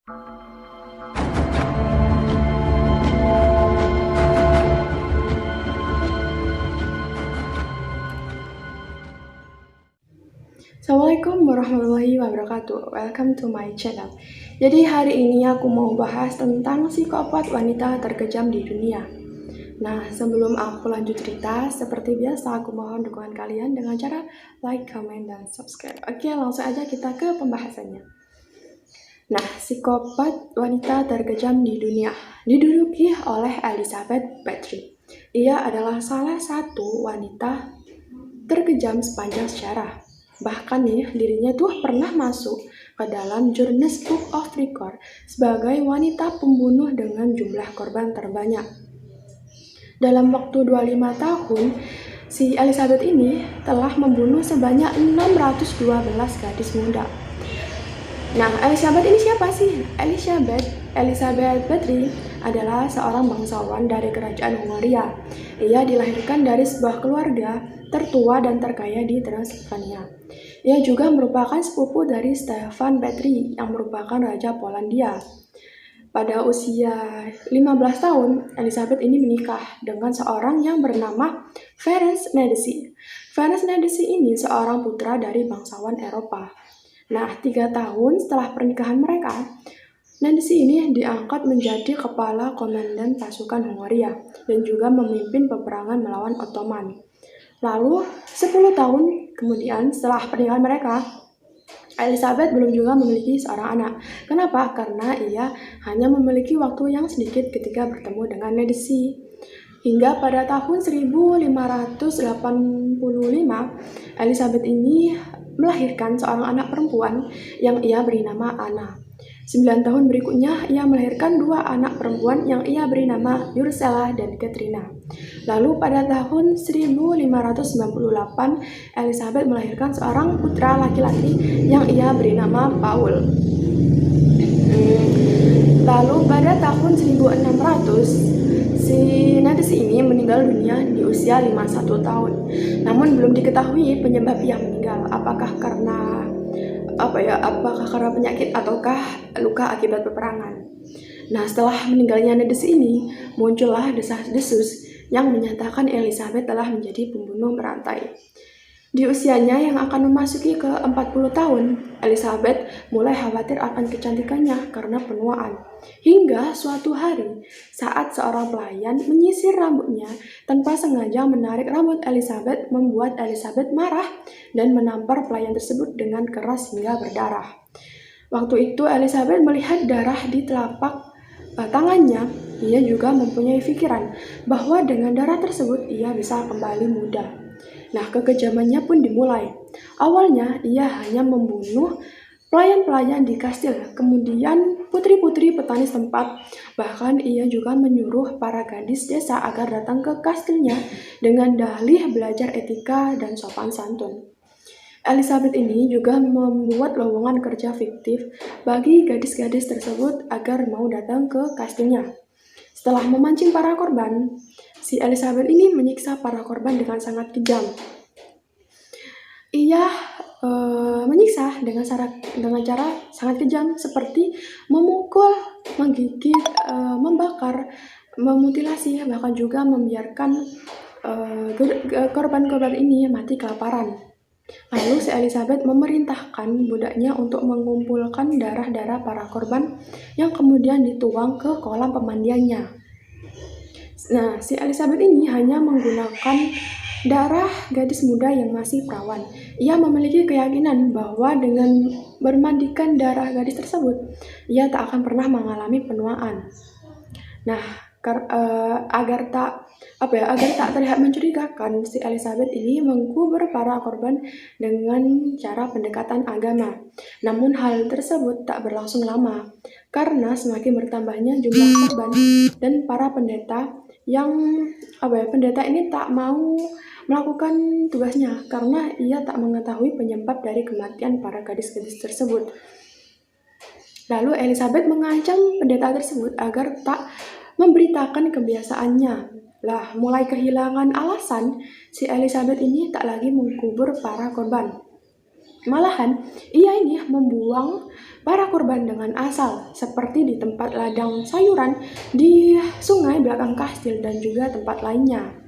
Assalamualaikum warahmatullahi wabarakatuh. Welcome to my channel. Jadi hari ini aku mau bahas tentang psikopat wanita terkejam di dunia. Nah, sebelum aku lanjut cerita, seperti biasa aku mohon dukungan kalian dengan cara like, comment, dan subscribe. Oke, langsung aja kita ke pembahasannya. Nah, psikopat wanita terkejam di dunia diduduki oleh Elizabeth Bathory. Ia adalah salah satu wanita terkejam sepanjang sejarah. Bahkan nih, dirinya tuh pernah masuk ke dalam Guinness Book of Record sebagai wanita pembunuh dengan jumlah korban terbanyak. Dalam waktu 25 tahun, si Elizabeth ini telah membunuh sebanyak 612 gadis muda. Nah, Elizabeth ini siapa sih? Elizabeth Bathory adalah seorang bangsawan dari kerajaan Hungaria. Ia dilahirkan dari sebuah keluarga tertua dan terkaya di Transylvania. Ia juga merupakan sepupu dari Stefan Bathory yang merupakan raja Polandia. Pada usia 15 tahun, Elizabeth ini menikah dengan seorang yang bernama Ferenc Nedesi. Ferenc Nedesi ini seorang putra dari bangsawan Eropa. Nah, 3 tahun setelah pernikahan mereka, Nedesi ini diangkat menjadi kepala komandan pasukan Hungaria dan juga memimpin peperangan melawan Ottoman. Lalu, 10 tahun kemudian setelah pernikahan mereka, Elizabeth belum juga memiliki seorang anak. Kenapa? Karena ia hanya memiliki waktu yang sedikit ketika bertemu dengan Nedesi. Hingga pada tahun 1585, Elizabeth ini melahirkan seorang anak perempuan yang ia beri nama Anna. 9 tahun berikutnya, ia melahirkan 2 anak perempuan yang ia beri nama Ursula dan Katrina. Lalu pada tahun 1598, Elizabeth melahirkan seorang putra laki-laki yang ia beri nama Paul. Lalu pada tahun 1600, si Nedesi ini meninggal dunia di usia 51 tahun. Namun belum diketahui penyebab ia meninggal. Apakah karena penyakit ataukah luka akibat peperangan. Nah, setelah meninggalnya Nedesi ini, muncullah desas-desus yang menyatakan Elizabeth telah menjadi pembunuh berantai. Di usianya yang akan memasuki ke 40 tahun, Elizabeth mulai khawatir akan kecantikannya karena penuaan. Hingga suatu hari, saat seorang pelayan menyisir rambutnya tanpa sengaja menarik rambut Elizabeth, membuat Elizabeth marah dan menampar pelayan tersebut dengan keras hingga berdarah. Waktu itu Elizabeth melihat darah di telapak tangannya. Ia juga mempunyai pikiran bahwa dengan darah tersebut ia bisa kembali muda. Nah, kekejamannya pun dimulai. Awalnya, ia hanya membunuh pelayan-pelayan di kastil, kemudian putri-putri petani setempat. Bahkan ia juga menyuruh para gadis desa agar datang ke kastilnya dengan dalih belajar etika dan sopan santun. Elizabeth ini juga membuat lowongan kerja fiktif bagi gadis-gadis tersebut agar mau datang ke kastilnya. Setelah memancing para korban, si Elizabeth ini menyiksa para korban dengan sangat kejam. Ia menyiksa dengan cara sangat kejam seperti memukul, menggigit, membakar, memutilasi, bahkan juga membiarkan korban-korban ini mati kelaparan. Lalu si Elizabeth memerintahkan budaknya untuk mengumpulkan darah-darah para korban yang kemudian dituang ke kolam pemandiannya. Nah, si Elizabeth ini hanya menggunakan darah gadis muda yang masih perawan. Ia memiliki keyakinan bahwa dengan bermandikan darah gadis tersebut, ia tak akan pernah mengalami penuaan. Nah, agar tak terlihat mencurigakan, si Elizabeth ini mengkubur para korban dengan cara pendekatan agama. Namun hal tersebut tak berlangsung lama karena semakin bertambahnya jumlah korban dan para pendeta ini tak mau melakukan tugasnya karena ia tak mengetahui penyebab dari kematian para gadis-gadis tersebut. Lalu Elizabeth mengancam pendeta tersebut agar tak memberitakan kebiasaannya. Lah, mulai kehilangan alasan, si Elizabeth ini tak lagi mengkubur para korban. Malahan, ia ini membuang para korban dengan asal, seperti di tempat ladang sayuran, di sungai belakang kastil, dan juga tempat lainnya.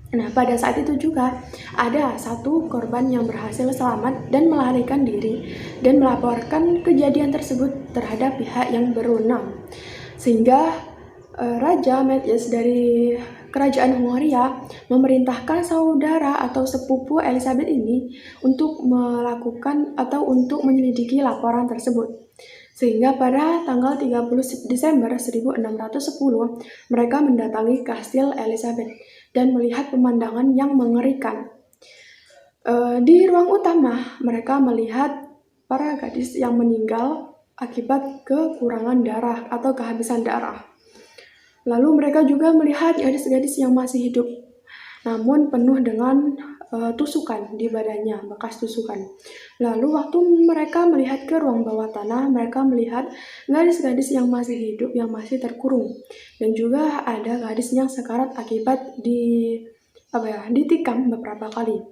Nah, pada saat itu juga ada satu korban yang berhasil selamat dan melarikan diri dan melaporkan kejadian tersebut terhadap pihak yang berwenang. Sehingga Raja Matthias dari Kerajaan Hungaria memerintahkan saudara atau sepupu Elizabeth ini untuk melakukan atau untuk menyelidiki laporan tersebut. Sehingga pada tanggal 30 Desember 1610, mereka mendatangi kastil Elizabeth dan melihat pemandangan yang mengerikan. Di ruang utama, mereka melihat para gadis yang meninggal akibat kekurangan darah atau kehabisan darah. Lalu mereka juga melihat gadis-gadis yang masih hidup, namun penuh dengan tusukan di badannya, bekas tusukan. Lalu waktu mereka melihat ke ruang bawah tanah, mereka melihat gadis-gadis yang masih hidup, yang masih terkurung. Dan juga ada gadis yang sekarat akibat ditikam beberapa kali.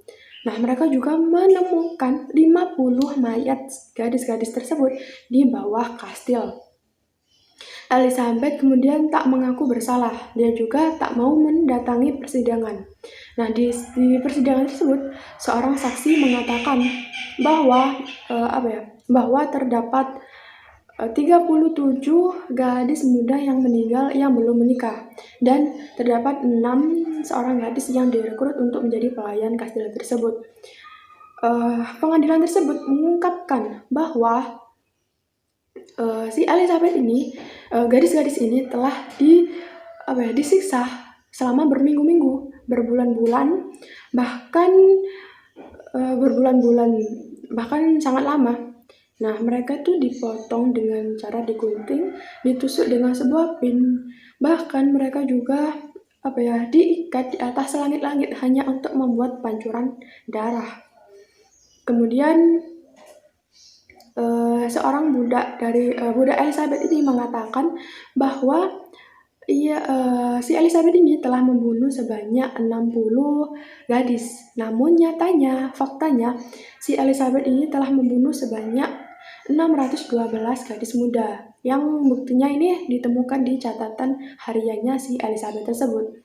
Nah, mereka juga menemukan 50 mayat gadis-gadis tersebut di bawah kastil. Elizabeth kemudian tak mengaku bersalah. Dia juga tak mau mendatangi persidangan. Nah, di persidangan tersebut, seorang saksi mengatakan bahwa bahwa terdapat 37 gadis muda yang meninggal yang belum menikah, dan terdapat 6 seorang gadis yang direkrut untuk menjadi pelayan kastil tersebut. Pengadilan tersebut mengungkapkan bahwa si Elizabeth ini, gadis-gadis ini telah disiksa selama berminggu-minggu, berbulan-bulan, bahkan bahkan sangat lama. Nah, mereka itu dipotong dengan cara digunting, ditusuk dengan sebuah pin, bahkan mereka juga diikat di atas langit-langit hanya untuk membuat pancuran darah. Kemudian seorang budak Elizabeth ini mengatakan bahwa si Elizabeth ini telah membunuh sebanyak 60 gadis. Namun faktanya, si Elizabeth ini telah membunuh sebanyak 612 gadis muda, yang buktinya ini ditemukan di catatan hariannya si Elizabeth tersebut.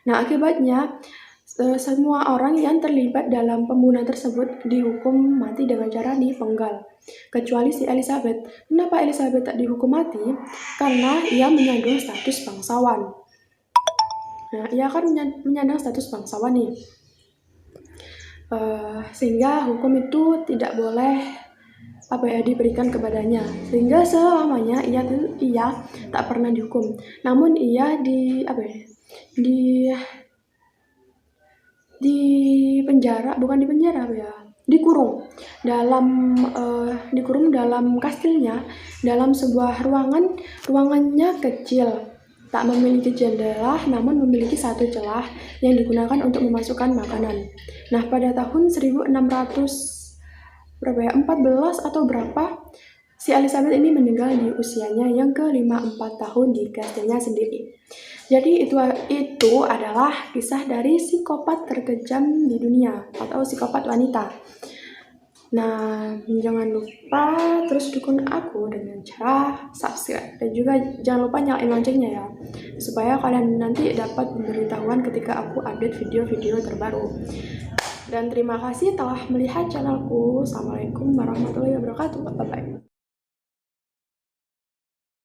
Nah, akibatnya semua orang yang terlibat dalam pembunuhan tersebut dihukum mati dengan cara dipenggal, kecuali si Elizabeth. Kenapa Elizabeth tak dihukum mati? Karena ia menyandang status bangsawan. Nah, ia kan menyandang status bangsawan nih, sehingga hukum itu tidak boleh diberikan kepadanya, sehingga selamanya ia tak pernah dihukum. Namun ia dikurung dalam kastilnya, dalam sebuah ruangannya kecil, tak memiliki jendela, namun memiliki satu celah yang digunakan untuk memasukkan makanan. Nah, pada tahun 1614 atau berapa, si Elizabeth ini meninggal di usianya yang ke-54 tahun di kastilnya sendiri. Jadi itu adalah kisah dari psikopat terkejam di dunia atau psikopat wanita. Nah, jangan lupa terus dukung aku dengan cara subscribe, dan juga jangan lupa nyalain loncengnya ya, supaya kalian nanti dapat pemberitahuan ketika aku update video-video terbaru. Dan terima kasih telah melihat channelku. Assalamualaikum warahmatullahi wabarakatuh. Bye-bye.